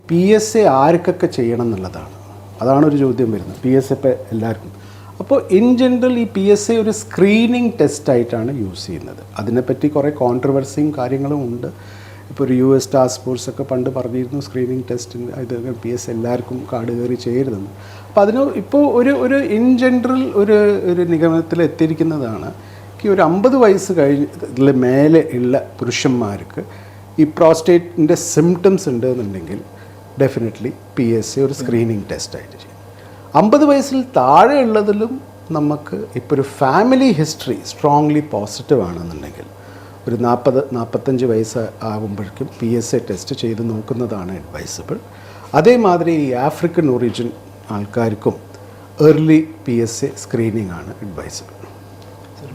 PSA ആർക്കൊക്കെ ചെയ്യണം എന്നുള്ളതാണ്. അതാണൊരു ചോദ്യം വരുന്നത്. PSA ഇപ്പോൾ എല്ലാവർക്കും. അപ്പോൾ ഇൻ ജനറൽ ഈ PSA ഒരു സ്ക്രീനിങ് ടെസ്റ്റായിട്ടാണ് യൂസ് ചെയ്യുന്നത്. അതിനെപ്പറ്റി കുറേ കോൺട്രവേഴ്സിയും കാര്യങ്ങളും ഉണ്ട്. ഇപ്പോൾ ഒരു US ടാസ്ക് ഫോഴ്സൊക്കെ പണ്ട് പറഞ്ഞിരുന്നു സ്ക്രീനിങ് ടെസ്റ്റിന് ഇത് PSA എല്ലാവർക്കും കാട് കയറി ചെയ്യരുതെന്ന്. അപ്പോൾ അതിന് ഇപ്പോൾ ഒരു ഇൻ ജനറൽ ഒരു നിഗമനത്തിൽ എത്തിയിരിക്കുന്നതാണ് ഒരു 50 വയസ്സ് കഴിഞ്ഞ മേലെ ഉള്ള പുരുഷന്മാർക്ക് ഈ പ്രോസ്റ്റേറ്റിൻ്റെ സിംറ്റംസ് ഉണ്ടെന്നുണ്ടെങ്കിൽ ഡെഫിനറ്റ്ലി PSA ഒരു സ്ക്രീനിങ് ടെസ്റ്റായിട്ട് ചെയ്യും. 50 വയസ്സിൽ താഴെ ഉള്ളതിലും നമുക്ക് ഇപ്പോൾ ഒരു ഫാമിലി ഹിസ്റ്ററി സ്ട്രോങ്ലി പോസിറ്റീവ് ആണെന്നുണ്ടെങ്കിൽ ഒരു 40-45 വയസ്സ് ആകുമ്പോഴേക്കും PSA ടെസ്റ്റ് ചെയ്ത് നോക്കുന്നതാണ് അഡ്വൈസബിൾ. അതേമാതിരി ഈ ആഫ്രിക്കൻ ഒറിജിൻ ആൾക്കാർക്കും ഏർലി PSA സ്ക്രീനിങ് ആണ് അഡ്വൈസബിൾ.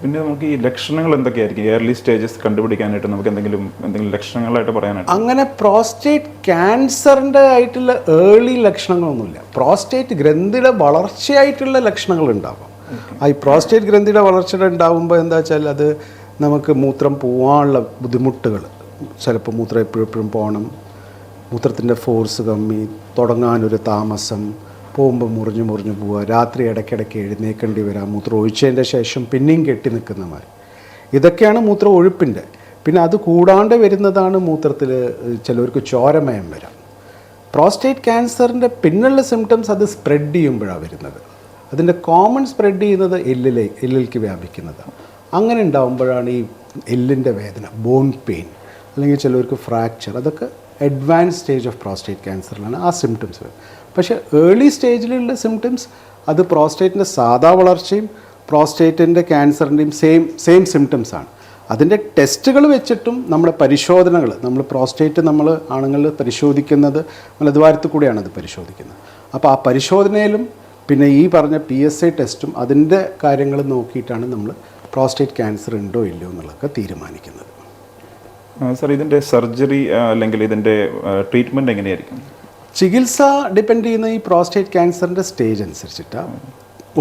പിന്നെ നമുക്ക് ഈ ലക്ഷണങ്ങൾ എന്തൊക്കെയായിരിക്കും ഏർലി സ്റ്റേജസ് കണ്ടുപിടിക്കാനായിട്ട് നമുക്ക് എന്തെങ്കിലും ലക്ഷണങ്ങളായിട്ട് പറയാനായിട്ട്? അങ്ങനെ പ്രോസ്റ്റേറ്റ് ക്യാൻസറിൻ്റെ ആയിട്ടുള്ള ഏർലി ലക്ഷണങ്ങളൊന്നുമില്ല. പ്രോസ്റ്റേറ്റ് ഗ്രന്ഥിയുടെ വളർച്ചയായിട്ടുള്ള ലക്ഷണങ്ങൾ ഉണ്ടാവാം. ഈ പ്രോസ്റ്റേറ്റ് ഗ്രന്ഥിയുടെ വളർച്ച ഉണ്ടാകുമ്പോൾ എന്താ വെച്ചാൽ അത് നമുക്ക് മൂത്രം പോകാനുള്ള ബുദ്ധിമുട്ടുകൾ, ചിലപ്പോൾ മൂത്രം എപ്പോഴും പോകണം, മൂത്രത്തിൻ്റെ ഫോഴ്സ് കമ്മി, തുടങ്ങാനൊരു താമസം, പോകുമ്പോൾ മുറിഞ്ഞു പോവുക, രാത്രി ഇടയ്ക്കിടയ്ക്ക് എഴുന്നേക്കേണ്ടി വരാം, മൂത്രം ഒഴിച്ചതിൻ്റെ ശേഷം പിന്നെയും കെട്ടി നിൽക്കുന്നമാർ, ഇതൊക്കെയാണ് മൂത്രം ഒഴുപ്പിൻ്റെ. പിന്നെ അത് കൂടാണ്ട് വരുന്നതാണ് മൂത്രത്തിൽ ചിലവർക്ക് ചോരമയം വരാം. പ്രോസ്റ്റേറ്റ് ക്യാൻസറിൻ്റെ പിന്നുള്ള സിംറ്റംസ് അത് സ്പ്രെഡ് ചെയ്യുമ്പോഴാണ് വരുന്നത്. അതിൻ്റെ കോമൺ സ്പ്രെഡ് ചെയ്യുന്നത് എല്ലിലേക്ക് വ്യാപിക്കുന്നതാണ്. അങ്ങനെ ഉണ്ടാകുമ്പോഴാണ് ഈ എല്ലിൻ്റെ വേദന, ബോൺ പെയിൻ, അല്ലെങ്കിൽ ചിലവർക്ക് ഫ്രാക്ചർ, അതൊക്കെ അഡ്വാൻസ് സ്റ്റേജ് ഓഫ് പ്രോസ്റ്റേറ്റ് ക്യാൻസറിലാണ് ആ സിംറ്റംസ് വരും. പക്ഷേ ഏർലി സ്റ്റേജിലുള്ള സിംറ്റംസ് അത് പ്രോസ്റ്റേറ്റിൻ്റെ സാധാ വളർച്ചയും പ്രോസ്റ്റേറ്റിൻ്റെ ക്യാൻസറിൻ്റെയും സെയിം സിംറ്റംസാണ്. അതിൻ്റെ ടെസ്റ്റുകൾ വെച്ചിട്ടും നമ്മുടെ പരിശോധനകൾ, നമ്മൾ പ്രോസ്റ്റേറ്റ് നമ്മൾ ആണുങ്ങൾ പരിശോധിക്കുന്നത് മലദ്വാരത്തിൽ കൂടെയാണ് അത് പരിശോധിക്കുന്നത്. അപ്പോൾ ആ പരിശോധനയിലും പിന്നെ ഈ പറഞ്ഞ PSA ടെസ്റ്റും അതിൻ്റെ കാര്യങ്ങൾ നോക്കിയിട്ടാണ് നമ്മൾ പ്രോസ്റ്റേറ്റ് ക്യാൻസർ ഉണ്ടോ ഇല്ലയോ എന്നുള്ളതൊക്കെ തീരുമാനിക്കുന്നത്. സർ, ഇതിൻ്റെ സർജറി അല്ലെങ്കിൽ ഇതിൻ്റെ ട്രീറ്റ്മെൻറ്റ് എങ്ങനെയായിരിക്കും? ചികിത്സ ഡിപ്പെൻഡ് ചെയ്യുന്ന ഈ പ്രോസ്റ്റേറ്റ് ക്യാൻസറിൻ്റെ സ്റ്റേജ് അനുസരിച്ചിട്ടാണ്.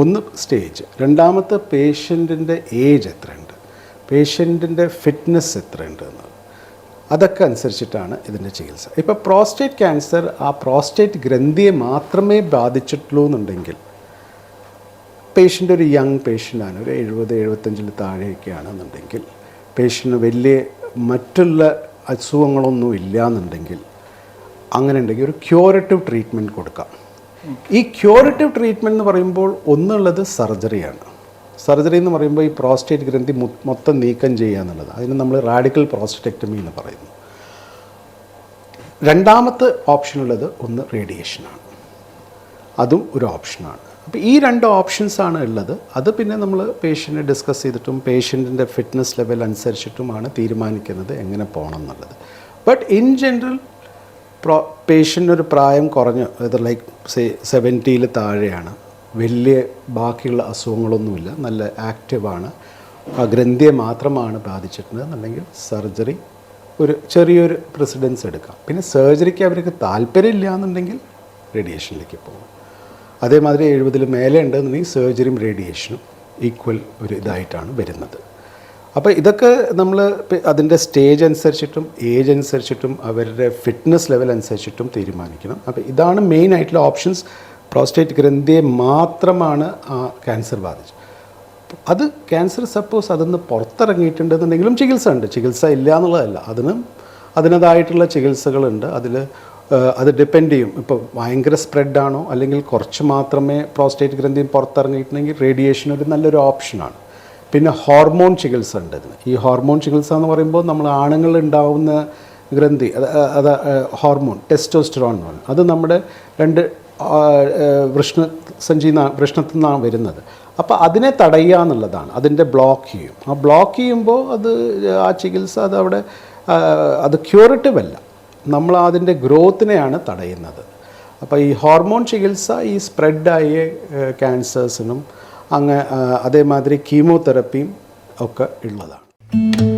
ഒന്ന് സ്റ്റേജ്, രണ്ടാമത്തെ പേഷ്യൻറ്റിൻ്റെ ഏജ് എത്രയുണ്ട്, പേഷ്യൻറ്റിൻ്റെ ഫിറ്റ്നസ് എത്രയുണ്ട് എന്നത്, അതൊക്കെ അനുസരിച്ചിട്ടാണ് ഇതിൻ്റെ ചികിത്സ. ഇപ്പോൾ പ്രോസ്റ്റേറ്റ് ക്യാൻസർ ആ പ്രോസ്റ്റേറ്റ് ഗ്രന്ഥിയെ മാത്രമേ ബാധിച്ചിട്ടുള്ളൂ എന്നുണ്ടെങ്കിൽ പേഷ്യൻ്റ് ഒരു യങ് പേഷ്യൻ്റാണ്, ഒരു 70-75 താഴെയൊക്കെയാണെന്നുണ്ടെങ്കിൽ, പേഷ്യൻ്റ് വലിയ മറ്റുള്ള അസുഖങ്ങളൊന്നും ഇല്ല എന്നുണ്ടെങ്കിൽ, അങ്ങനെ ഉണ്ടെങ്കിൽ ഒരു ക്യൂറേറ്റീവ് ട്രീറ്റ്മെൻറ്റ് കൊടുക്കാം. ഈ ക്യൂറേറ്റീവ് ട്രീറ്റ്മെൻറ്റ് എന്ന് പറയുമ്പോൾ ഒന്നുള്ളത് സർജറിയാണ്. സർജറി എന്ന് പറയുമ്പോൾ ഈ പ്രോസ്റ്റേറ്റ് ഗ്രന്ഥി മൊത്തം നീക്കം ചെയ്യുക എന്നുള്ളത്, അതിന് നമ്മൾ റാഡിക്കൽ പ്രോസ്റ്ററ്റക്ടമി എന്ന് പറയുന്നു. രണ്ടാമത്തെ ഓപ്ഷനുള്ളത് ഒന്ന് റേഡിയേഷനാണ്, അതും ഒരു ഓപ്ഷനാണ്. അപ്പോൾ ഈ 2 ഓപ്ഷൻസാണ് ഉള്ളത്. അത് പിന്നെ നമ്മൾ പേഷ്യൻറ്റിനെ ഡിസ്കസ് ചെയ്തിട്ടും പേഷ്യൻറ്റിൻ്റെ ഫിറ്റ്നസ് ലെവൽ അനുസരിച്ചിട്ടുമാണ് തീരുമാനിക്കുന്നത് എങ്ങനെ പോകണം എന്നുള്ളത്. ബട്ട് ഇൻ ജനറൽ പേഷ്യൻ്റ് ഒരു പ്രായം കുറഞ്ഞ്, അത് ലൈക്ക് 70 താഴെയാണ്, വലിയ ബാക്കിയുള്ള അസുഖങ്ങളൊന്നുമില്ല, നല്ല ആക്റ്റീവാണ്, ആ ഗ്രന്ഥിയെ മാത്രമാണ് ബാധിച്ചിട്ടുള്ളത് എന്നുണ്ടെങ്കിൽ സർജറി ഒരു ചെറിയൊരു പ്രസിഡൻസ് എടുക്കാം. പിന്നെ സർജറിക്ക് അവർക്ക് താല്പര്യമില്ല എന്നുണ്ടെങ്കിൽ റേഡിയേഷനിലേക്ക് പോകും. അതേമാതിരി 70 മേലെ ഉണ്ടെന്നുണ്ടെങ്കിൽ സർജറിയും റേഡിയേഷനും ഈക്വൽ ഒരു ഇതായിട്ടാണ് വരുന്നത്. അപ്പോൾ ഇതൊക്കെ നമ്മൾ അതിൻ്റെ സ്റ്റേജ് അനുസരിച്ചിട്ടും ഏജ് അനുസരിച്ചിട്ടും അവരുടെ ഫിറ്റ്നസ് ലെവൽ അനുസരിച്ചിട്ടും തീരുമാനിക്കണം. അപ്പോൾ ഇതാണ് മെയിൻ ആയിട്ടുള്ള ഓപ്ഷൻസ്. പ്രോസ്റ്റേറ്റ് ഗ്രന്ഥിയെ മാത്രമാണ് ആ ക്യാൻസർ ബാധിച്ചത്. അത് ക്യാൻസർ സപ്പോസ് അതിന്ന് പുറത്തിറങ്ങിയിട്ടുണ്ടെന്നുണ്ടെങ്കിലും ചികിത്സ ഉണ്ട്, ചികിത്സ ഇല്ല എന്നുള്ളതല്ല, അതിനതായിട്ടുള്ള ചികിത്സകളുണ്ട്. അത് ഡിപ്പെൻഡ് ചെയ്യും. ഇപ്പോൾ ഭയങ്കര സ്പ്രെഡാണോ അല്ലെങ്കിൽ കുറച്ച് മാത്രമേ പ്രോസ്റ്റേറ്റ് ഗ്രന്ഥിയും പുറത്തിറങ്ങിയിട്ടുണ്ടെങ്കിൽ റേഡിയേഷൻ ഒരു നല്ലൊരു ഓപ്ഷനാണ്. പിന്നെ ഹോർമോൺ ചികിത്സ ഉണ്ട് ഇതിന്. ഈ ഹോർമോൺ ചികിത്സ എന്ന് പറയുമ്പോൾ നമ്മൾ ആണുങ്ങളിൽ ഉണ്ടാവുന്ന ഗ്രന്ഥി അത് ഹോർമോൺ ടെസ്റ്റോസ്റ്ററോൺ എന്ന് പറയും. അത് നമ്മുടെ 2 വൃഷ്ണത്തിൽ നിന്നാണ് വരുന്നത്. അപ്പോൾ അതിനെ തടയുക എന്നുള്ളതാണ്, അതിൻ്റെ ബ്ലോക്ക് ചെയ്യും. ആ ബ്ലോക്ക് ചെയ്യുമ്പോൾ ആ ചികിത്സ അത് ക്യൂറേറ്റീവ് അല്ല, നമ്മൾ അതിൻ്റെ ഗ്രോത്തിനെയാണ് തടയുന്നത്. അപ്പോൾ ഈ ഹോർമോൺ ചികിത്സ ഈ സ്പ്രെഡായ ക്യാൻസേഴ്സിനും അതേമാതിരി കീമോതെറപ്പിയും ഒക്കെ ഉള്ളതാണ്.